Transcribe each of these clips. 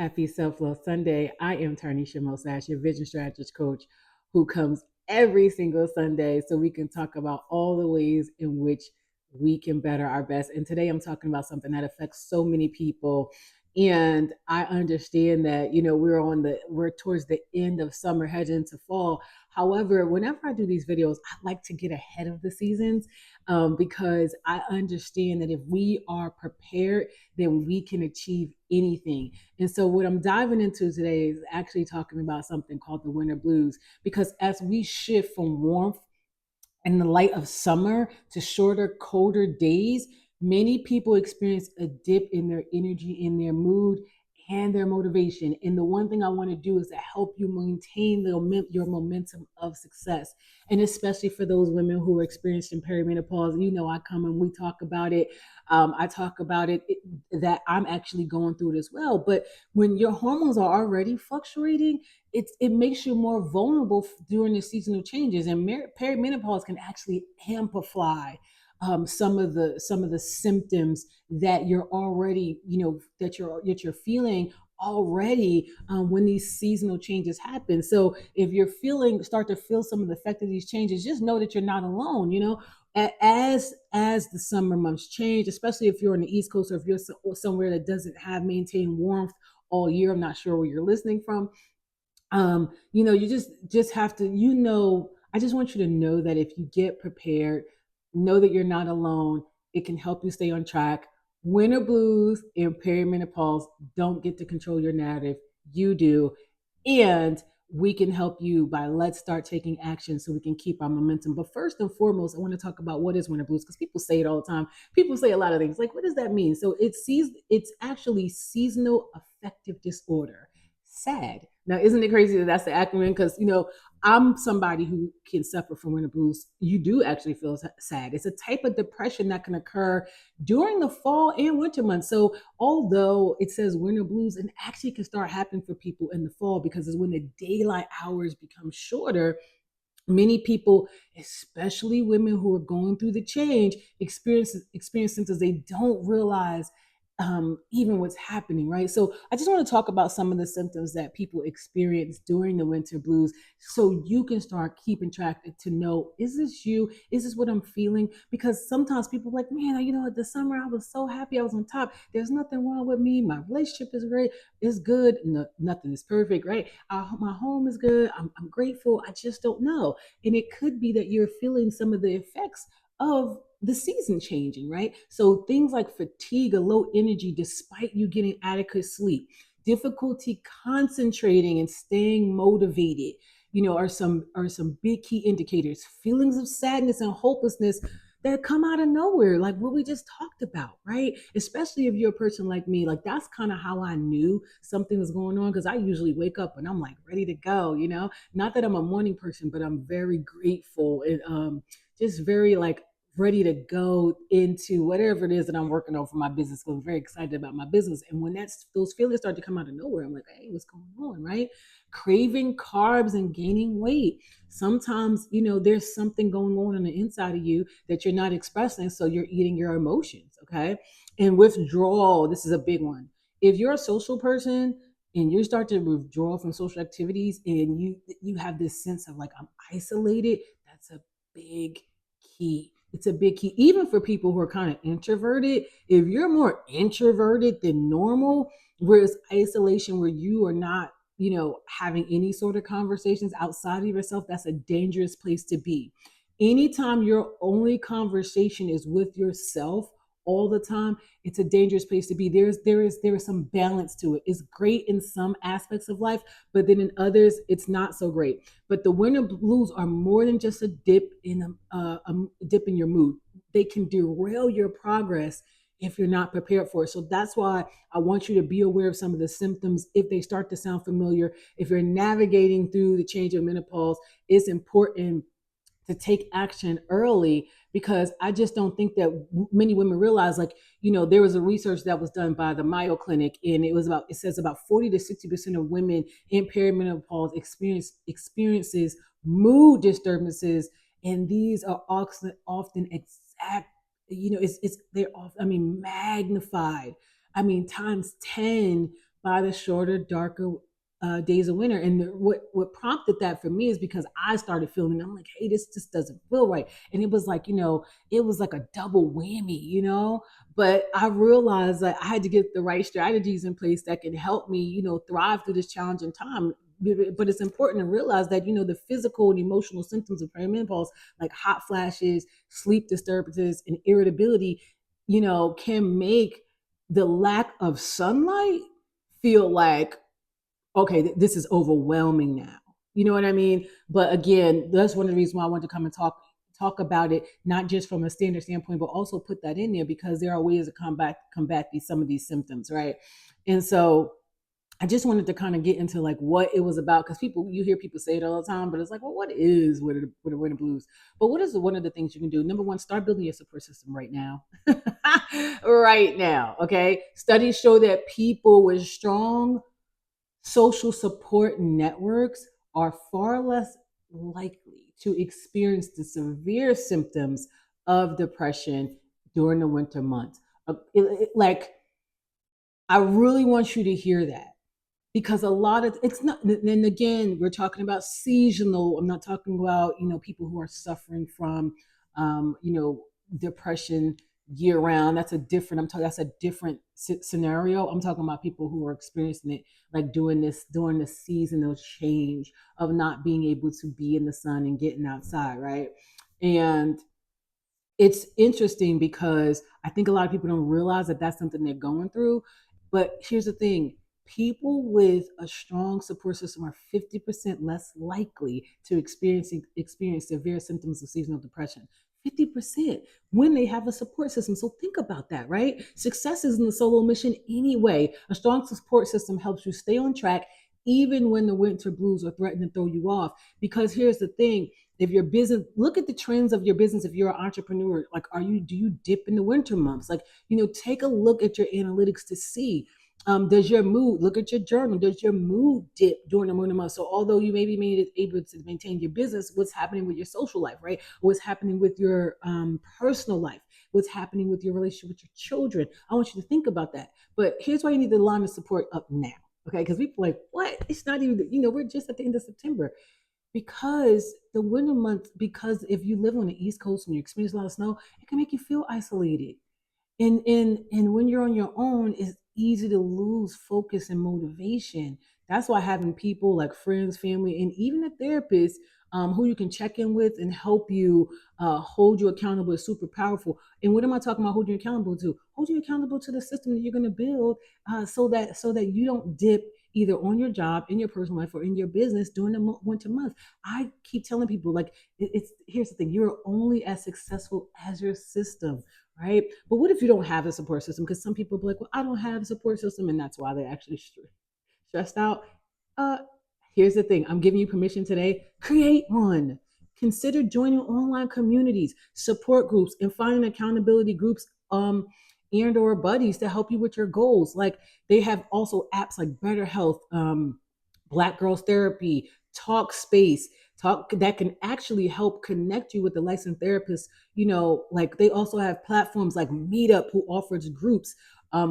Happy Self Love Sunday. I am Tarnisha Mosash, your vision strategist coach, who comes every single Sunday so we can talk about all the ways in which we can better our best. And today I'm talking about something that affects so many people. And I understand that, we're towards the end of summer, heading into fall. However, whenever I do these videos, I like to get ahead of the seasons because I understand that if we are prepared, then we can achieve anything. And so, what I'm diving into today is actually talking about something called the winter blues. Because as we shift from warmth and the light of summer to shorter, colder days, many people experience a dip in their energy, in their mood, and their motivation. And the one thing I want to do is to help you maintain your momentum of success. And especially for those women who are experiencing perimenopause, I come and we talk about it. I talk about that I'm actually going through it as well. But when your hormones are already fluctuating, it makes you more vulnerable during the seasonal changes, and perimenopause can actually amplify some of the symptoms that you're already that you're feeling already when these seasonal changes happen. So if you're start to feel some of the effect of these changes, just know that you're not alone. As the summer months change, especially if you're on the East Coast, or if you're somewhere that doesn't have maintained warmth all year. I'm not sure where you're listening from. You just have to, I just want you to know that if you get prepared, know that you're not alone. It can help you stay on track. Winter blues and perimenopause don't get to control your narrative. You do. And we can help you by let's start taking action so we can keep our momentum. But first and foremost, I want to talk about what is winter blues, because people say it all the time. People say a lot of things. Like, what does that mean? So it's actually seasonal affective disorder. SAD. Now, isn't it crazy that that's the acronym? Because I'm somebody who can suffer from winter blues. You do actually feel sad. It's a type of depression that can occur during the fall and winter months. So, although it says winter blues, it actually can start happening for people in the fall, because it's when the daylight hours become shorter. Many people, especially women who are going through the change, experience symptoms they don't realize even what's happening, right? So I just want to talk about some of the symptoms that people experience during the winter blues, so you can start keeping track to know, is this you? Is this what I'm feeling? Because sometimes people are like, man, the summer I was so happy, I was on top. There's nothing wrong with me. My relationship is great. It's good. No, nothing is perfect, right? My home is good. I'm grateful. I just don't know. And it could be that you're feeling some of the effects of the season changing, right? So things like fatigue or low energy despite you getting adequate sleep, difficulty concentrating and staying motivated, are some big key indicators. Feelings of sadness and hopelessness that come out of nowhere, like what we just talked about, right? Especially if you're a person like me, like that's kind of how I knew something was going on, because I usually wake up and I'm like ready to go. Not that I'm a morning person, but I'm very grateful and just very like ready to go into whatever it is that I'm working on for my business. I'm very excited about my business. And when those feelings start to come out of nowhere, I'm like, hey, what's going on, right? Craving carbs and gaining weight. Sometimes, there's something going on the inside of you that you're not expressing. So you're eating your emotions, okay? And withdrawal, this is a big one. If you're a social person and you start to withdraw from social activities, and you have this sense of like, I'm isolated, that's a big key. It's a big key, even for people who are kind of introverted. If you're more introverted than normal, whereas isolation, where you are not, having any sort of conversations outside of yourself, that's a dangerous place to be. Anytime your only conversation is with yourself all the time, it's a dangerous place to be. There is some balance to it. It's great in some aspects of life, but then in others, it's not so great. But the winter blues are more than just a dip in your mood. They can derail your progress if you're not prepared for it. So that's why I want you to be aware of some of the symptoms if they start to sound familiar. If you're navigating through the change of menopause, it's important to take action early, because I just don't think that many women realize, like, there was a research that was done by the Mayo Clinic, and it says about 40 to 60% of women in perimenopause experiences mood disturbances, and these are often exact, it's they're off, I mean, magnified, I mean, times 10 by the shorter, darker days of winter. And what prompted that for me is because I started feeling, I'm like, hey, this just doesn't feel right. And it was like, it was like a double whammy. But I realized that I had to get the right strategies in place that can help me, thrive through this challenging time. But it's important to realize that, the physical and emotional symptoms of perimenopause, like hot flashes, sleep disturbances, and irritability, can make the lack of sunlight feel like, okay, this is overwhelming now. You know what I mean? But again, that's one of the reasons why I wanted to come and talk about it, not just from a standard standpoint, but also put that in there because there are ways to combat some of these symptoms, right? And so I just wanted to kind of get into like what it was about because you hear people say it all the time, but it's like, well, what is winter blues? But what is one of the things you can do? Number one, start building your support system right now. Right now, okay? Studies show that people with strong social support networks are far less likely to experience the severe symptoms of depression during the winter months. Like, I really want you to hear that because a lot of it's not, and again we're talking about seasonal. I'm not talking about people who are suffering from depression year round. That's a different scenario. I'm talking about people who are experiencing it like during the seasonal change of not being able to be in the sun and getting outside, right? And it's interesting because I think a lot of people don't realize that that's something they're going through. But here's the thing, people with a strong support system are 50% less likely to experience severe symptoms of seasonal depression. 50% when they have a support system. So think about that, right? Success isn't a solo mission anyway. A strong support system helps you stay on track even when the winter blues are threatening to throw you off. Because here's the thing, if your business, look at the trends of your business. If you're an entrepreneur, like, do you dip in the winter months? Like, take a look at your analytics to see, does your mood, look at your journal, does your mood dip during the winter months? So although you may be made it able to maintain your business, what's happening with your social life, right? What's happening with your personal life? What's happening with your relationship with your children? I want you to think about that. But here's why you need the line of support up now. Okay, because people are like, what? It's not even, we're just at the end of September. Because the winter months, because if you live on the East Coast and you experience a lot of snow, it can make you feel isolated. And when you're on your own, it's easy to lose focus and motivation. That's why having people like friends, family, and even a therapist, who you can check in with and help you, hold you accountable is super powerful. And what am I talking about? Holding you accountable to? Hold you accountable to the system that you're going to build, so that you don't dip either on your job, in your personal life, or in your business during the winter months. I keep telling people, like, it's here's the thing: you're only as successful as your system, right? But what if you don't have a support system? Because some people be like, well, I don't have a support system, and that's why they're actually stressed out. Uh, Here's the thing, I'm giving you permission today. Create one. Consider joining online communities, support groups, and finding accountability groups, and or buddies to help you with your goals. Like, they have also apps like Better Health, Black Girls Therapy, Talk Space, Talk, that can actually help connect you with the licensed therapist. Like, they also have platforms like Meetup, who offers groups, I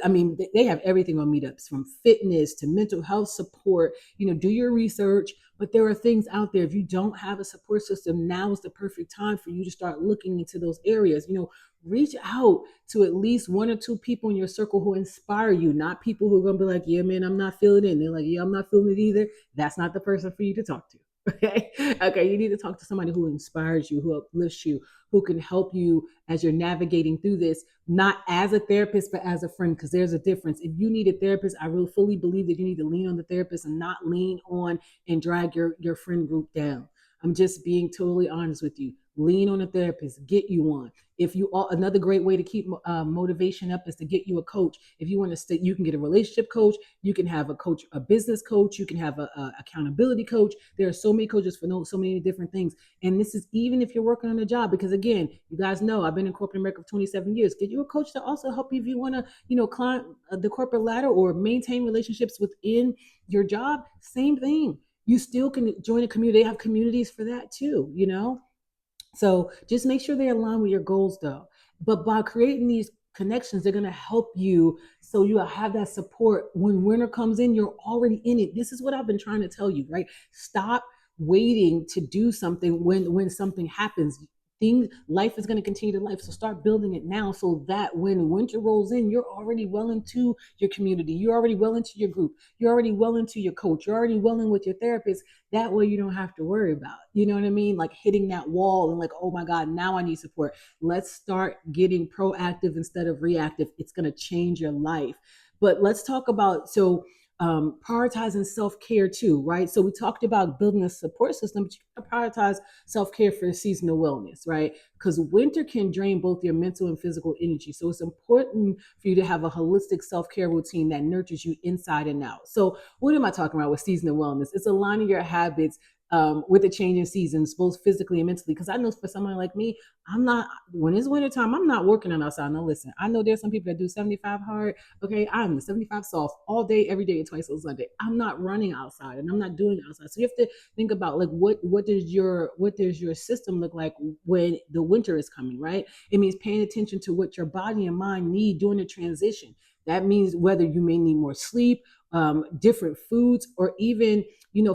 mean, they have everything on Meetups, from fitness to mental health support. Do your research. But there are things out there. If you don't have a support system, now is the perfect time for you to start looking into those areas. Reach out to at least one or two people in your circle who inspire you, not people who are going to be like, yeah, man, I'm not feeling it. And they're like, yeah, I'm not feeling it either. That's not the person for you to talk to. Okay. Okay. You need to talk to somebody who inspires you, who uplifts you, who can help you as you're navigating through this, not as a therapist, but as a friend, because there's a difference. If you need a therapist, I really fully believe that you need to lean on the therapist and not lean on and drag your friend group down. I'm just being totally honest with you. Lean on a therapist, get you one. If you are, another great way to keep motivation up is to get you a coach. If you want to stay, you can get a relationship coach. You can have a coach, a business coach. You can have a accountability coach. There are so many coaches for so many different things. And this is even if you're working on a job, because again, you guys know I've been in corporate America for 27 years. Get you a coach to also help you if you want to, climb the corporate ladder or maintain relationships within your job. Same thing. You still can join a community. They have communities for that too. So just make sure they align with your goals, though. But by creating these connections. They're going to help you, so you have that support when winter comes in. You're already in it. This is what I've been trying to tell you, right? Stop waiting to do something when something happens. Life is going to continue to life, so start building it now, so that when winter rolls in, you're already well into your community, you're already well into your group, you're already well into your coach, you're already well in with your therapist. That way you don't have to worry about, you know what I mean, like hitting that wall and like, oh my god, now I need support. Let's start getting proactive instead of reactive. It's going to change your life. But let's talk about, so prioritizing self-care too, right? So we talked about building a support system, but you got to prioritize self-care for seasonal wellness, right? Because winter can drain both your mental and physical energy. So it's important for you to have a holistic self-care routine that nurtures you inside and out. So what am I talking about with seasonal wellness? It's aligning your habits with the changing seasons, both physically and mentally. Because I know for someone like me, I'm not, when it's wintertime, I'm not working on outside. Now listen, I know there's some people that do 75 hard. Okay, I'm the 75 soft all day, every day, and twice on Sunday. I'm not running outside and I'm not doing outside. So you have to think about like what does your system look like when the winter is coming, right? It means paying attention to what your body and mind need during the transition. That means whether you may need more sleep, different foods, or even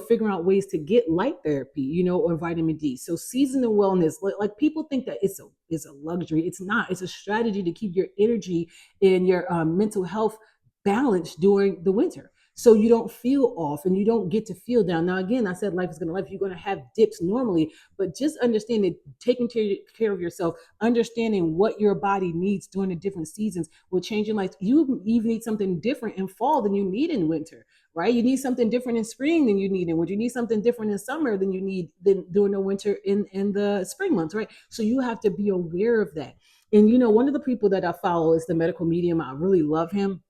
figuring out ways to get light therapy, or vitamin D. So seasonal wellness, like people think that it's a luxury. It's not. It's a strategy to keep your energy and your mental health balanced during the winter, so you don't feel off and you don't get to feel down. Now, again, I said life is going to life. You're going to have dips normally, but just understand that taking care of yourself, understanding what your body needs during the different seasons will change your life. You even need something different in fall than you need in winter, right? You need something different in spring than you need in winter. You need something different in summer than you need than during the winter in the spring months, right? So you have to be aware of that. And one of the people that I follow is the medical medium. I really love him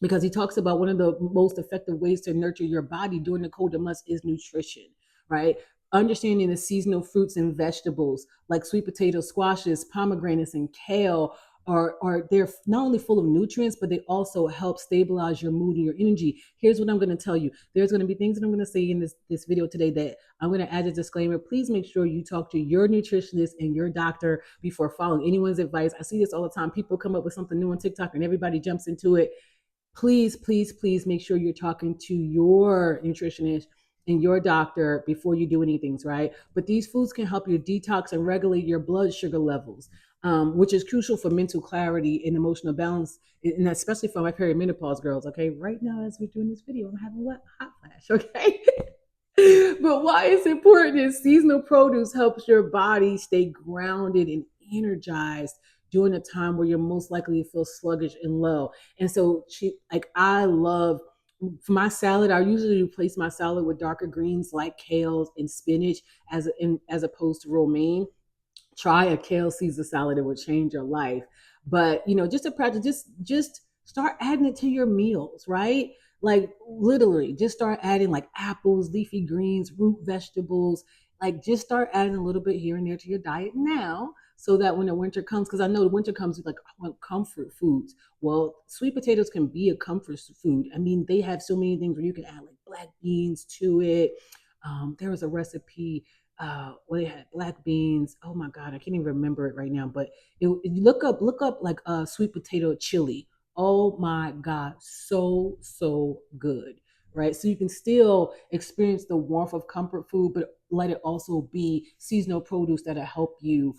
because he talks about one of the most effective ways to nurture your body during the colder months is nutrition, right? Understanding the seasonal fruits and vegetables like sweet potato, squashes, pomegranates, and kale are they're not only full of nutrients, but they also help stabilize your mood and your energy. Here's what I'm going to tell you. There's going to be things that I'm going to say in this video today that I'm going to add a disclaimer. Please make sure you talk to your nutritionist and your doctor before following anyone's advice. I see this all the time. People come up with something new on TikTok and everybody jumps into it. Please, please, please make sure you're talking to your nutritionist and your doctor before you do anything, right? But these foods can help you detox and regulate your blood sugar levels, which is crucial for mental clarity and emotional balance, and especially for my perimenopause girls. Okay, right now as we're doing this video, I'm having what hot flash. Okay. But why it's important is seasonal produce helps your body stay grounded and energized during a time where you're most likely to feel sluggish and low. And so I love, for my salad, I usually replace my salad with darker greens like kale and spinach as opposed to romaine. Try a kale Caesar salad. It will change your life. But just a practice, just start adding it to your meals, right? Like literally just start adding like apples, leafy greens, root vegetables. Like just start adding a little bit here and there to your diet now, so that when the winter comes, because I know the winter comes with like, I want comfort foods. Well, sweet potatoes can be a comfort food. I mean, they have so many things where you can add like black beans to it. There was a recipe, they had black beans. Oh my god, I can't even remember it right now. But look up like sweet potato chili. Oh my god, so good, right? So you can still experience the warmth of comfort food, but let it also be seasonal produce that'll help you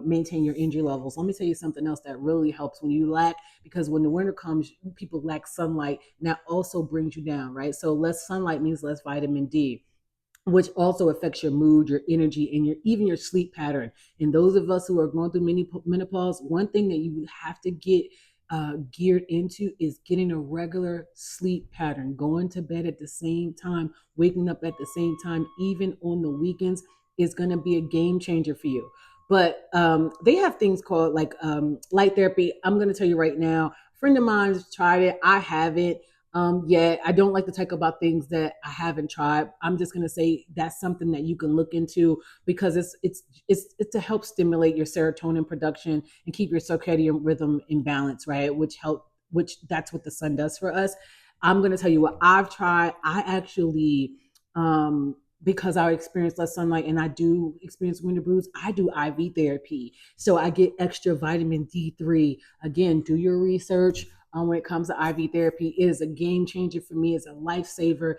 maintain your energy levels. Let me tell you something else that really helps when you lack, because when the winter comes, people lack sunlight, and that also brings you down, right? So less sunlight means less vitamin D, which also affects your mood, your energy, and even your sleep pattern. And those of us who are going through menopause, one thing that you have to get geared into is getting a regular sleep pattern, going to bed at the same time, waking up at the same time, even on the weekends, is going to be a game changer for you. But they have things called like light therapy. I'm going to tell you right now, a friend of mine's tried it. I haven't. Yeah, I don't like to talk about things that I haven't tried. I'm just gonna say that's something that you can look into, because it's to help stimulate your serotonin production and keep your circadian rhythm in balance, right? Which that's what the sun does for us. I'm gonna tell you what I've tried. I actually because I experience less sunlight and I do experience winter blues, I do IV therapy. So I get extra vitamin D3. Again, do your research when it comes to IV therapy. It is a game changer for me. It's a lifesaver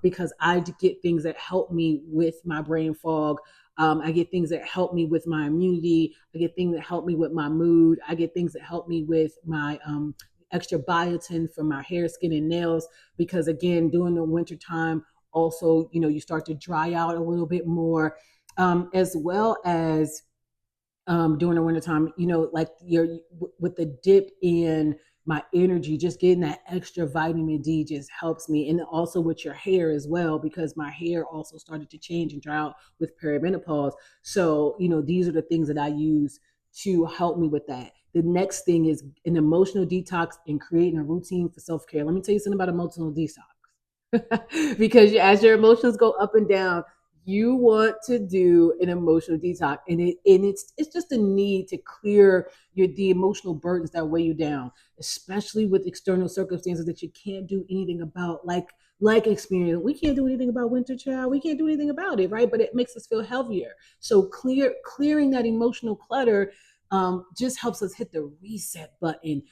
because I get things that help me with my brain fog. I get things that help me with my immunity. I get things that help me with my mood. I get things that help me with my extra biotin for my hair, skin, and nails. Because again, during the winter time, also, you start to dry out a little bit more, as well as during the wintertime, like you're with the dip in my energy, just getting that extra vitamin D just helps me. And also with your hair as well, because my hair also started to change and dry out with perimenopause. So, these are the things that I use to help me with that. The next thing is an emotional detox and creating a routine for self care. Let me tell you something about emotional detox. Because as your emotions go up and down, you want to do an emotional detox, and it's just a need to clear the emotional burdens that weigh you down, especially with external circumstances that you can't do anything about, like experience. We can't do anything about winter, child. We can't do anything about it, right? But it makes us feel heavier. So clearing that emotional clutter just helps us hit the reset button,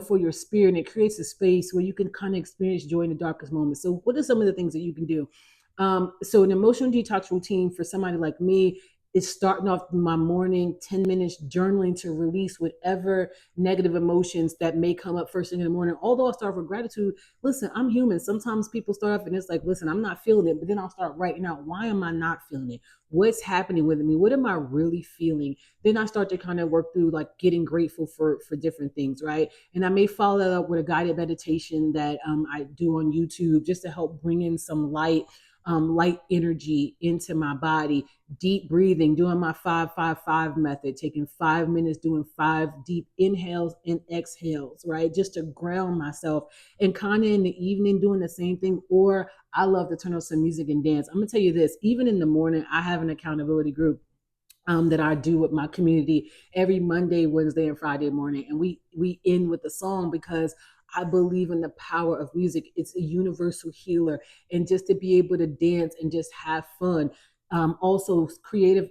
for your spirit, and it creates a space where you can kind of experience joy in the darkest moments. So what are some of the things that you can do? So an emotional detox routine for somebody like me is starting off my morning 10 minutes journaling to release whatever negative emotions that may come up first thing in the morning. Although I start with gratitude, listen, I'm human. Sometimes people start off and it's like, listen, I'm not feeling it, but then I'll start writing out, why am I not feeling it? What's happening with me? What am I really feeling? Then I start to kind of work through like getting grateful for different things, right? And I may follow that up with a guided meditation that I do on YouTube just to help bring in some light energy into my body. Deep breathing, doing my 5-5-5 method, taking 5 minutes, doing 5 deep inhales and exhales, right? Just to ground myself. And kind of in the evening, doing the same thing. Or I love to turn on some music and dance. I'm gonna tell you this, even in the morning, I have an accountability group that I do with my community every Monday, Wednesday, and Friday morning, and we end with a song because I believe in the power of music. It's a universal healer, and just to be able to dance and just have fun. Also, creative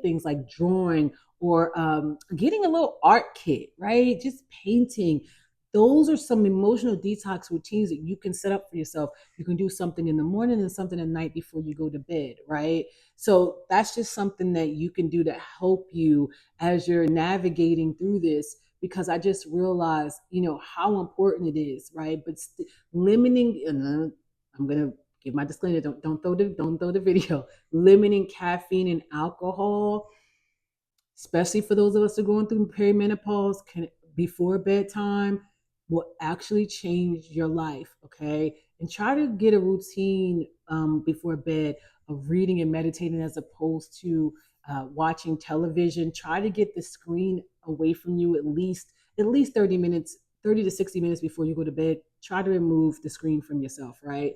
things like drawing or getting a little art kit, right? Just painting. Those are some emotional detox routines that you can set up for yourself. You can do something in the morning and something at night before you go to bed, right? So that's just something that you can do to help you as you're navigating through this, because I just realized, how important it is, right? But limiting, and I'm gonna give my disclaimer: don't throw the video. Limiting caffeine and alcohol, especially for those of us who are going through perimenopause, can before bedtime, will actually change your life. Okay, and try to get a routine before bed of reading and meditating as opposed to watching television. Try to get the screen away from you at least 30 minutes, 30 to 60 minutes before you go to bed. Try to remove the screen from yourself, right?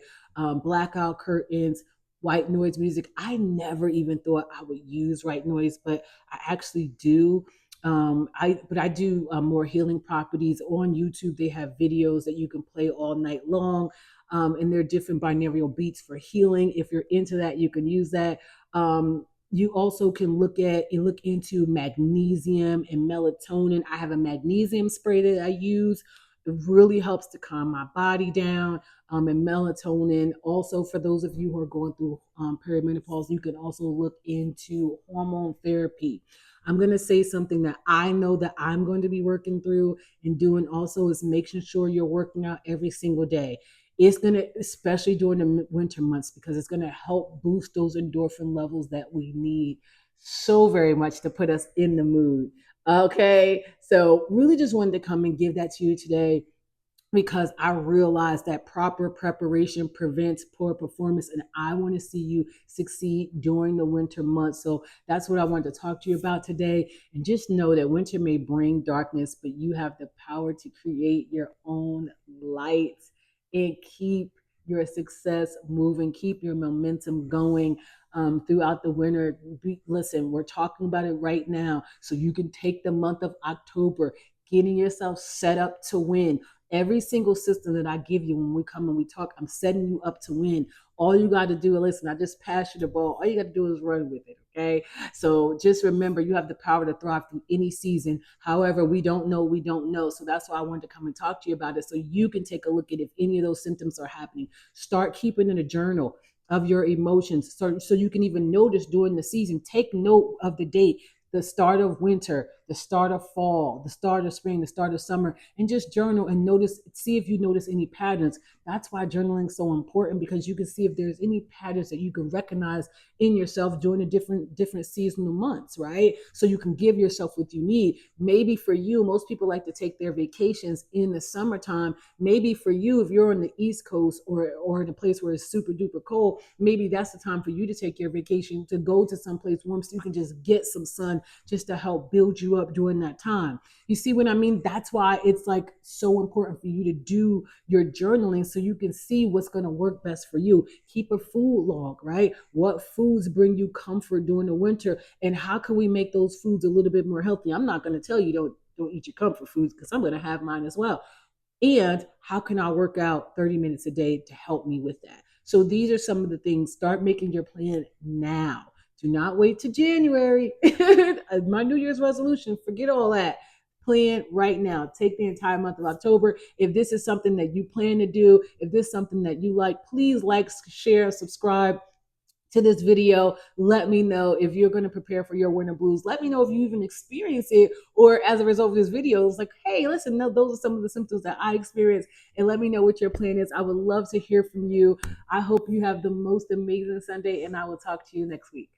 Blackout curtains, white noise music. I never even thought I would use white noise, but I actually do. I do more healing properties on YouTube. They have videos that you can play all night long, and they're different binaural beats for healing. If you're into that, you can use that. You also can look into magnesium and melatonin. I have a magnesium spray that I use. It really helps to calm my body down. And melatonin. Also, for those of you who are going through perimenopause, you can also look into hormone therapy. I'm going to say something that I know that I'm going to be working through and doing also is making sure you're working out every single day. It's going to, especially during the winter months, because it's going to help boost those endorphin levels that we need so very much to put us in the mood. Okay. So, really just wanted to come and give that to you today, because I realize that proper preparation prevents poor performance, and I want to see you succeed during the winter months. So that's what I wanted to talk to you about today. And just know that winter may bring darkness, but you have the power to create your own light and keep your success moving, keep your momentum going throughout the winter. Listen, we're talking about it right now, so you can take the month of October, getting yourself set up to win. Every single system that I give you when we come and we talk, I'm setting you up to win. All you got to do is listen. I just pass you the ball. All you got to do is run with it. Okay. So just remember, you have the power to thrive through any season. However, we don't know. We don't know. So that's why I wanted to come and talk to you about it, so you can take a look at if any of those symptoms are happening. Start keeping in a journal of your emotions, so you can even notice during the season. Take note of the date, the start of winter, the start of fall, the start of spring, the start of summer, and just journal and notice, see if you notice any patterns. That's why journaling is so important, because you can see if there's any patterns that you can recognize in yourself during the different seasonal months, right? So you can give yourself what you need. Maybe for you, most people like to take their vacations in the summertime. Maybe for you, if you're on the East Coast or in a place where it's super duper cold, maybe that's the time for you to take your vacation, to go to someplace warm so you can just get some sun, just to help build you up during that time. You see what I mean? That's why it's like so important for you to do your journaling, so you can see what's going to work best for you. Keep a food log, right? What foods bring you comfort during the winter, and how can we make those foods a little bit more healthy? I'm not going to tell you don't eat your comfort foods, because I'm going to have mine as well. And how can I work out 30 minutes a day to help me with that? So these are some of the things. Start making your plan now. Do not wait to January. My New Year's resolution, forget all that. Plan right now. Take the entire month of October. If this is something that you plan to do, if this is something that you like, please like, share, subscribe to this video. Let me know if you're going to prepare for your winter blues. Let me know if you even experience it, or as a result of this video, it's like, hey, listen, no, those are some of the symptoms that I experienced, and let me know what your plan is. I would love to hear from you. I hope you have the most amazing Sunday, and I will talk to you next week.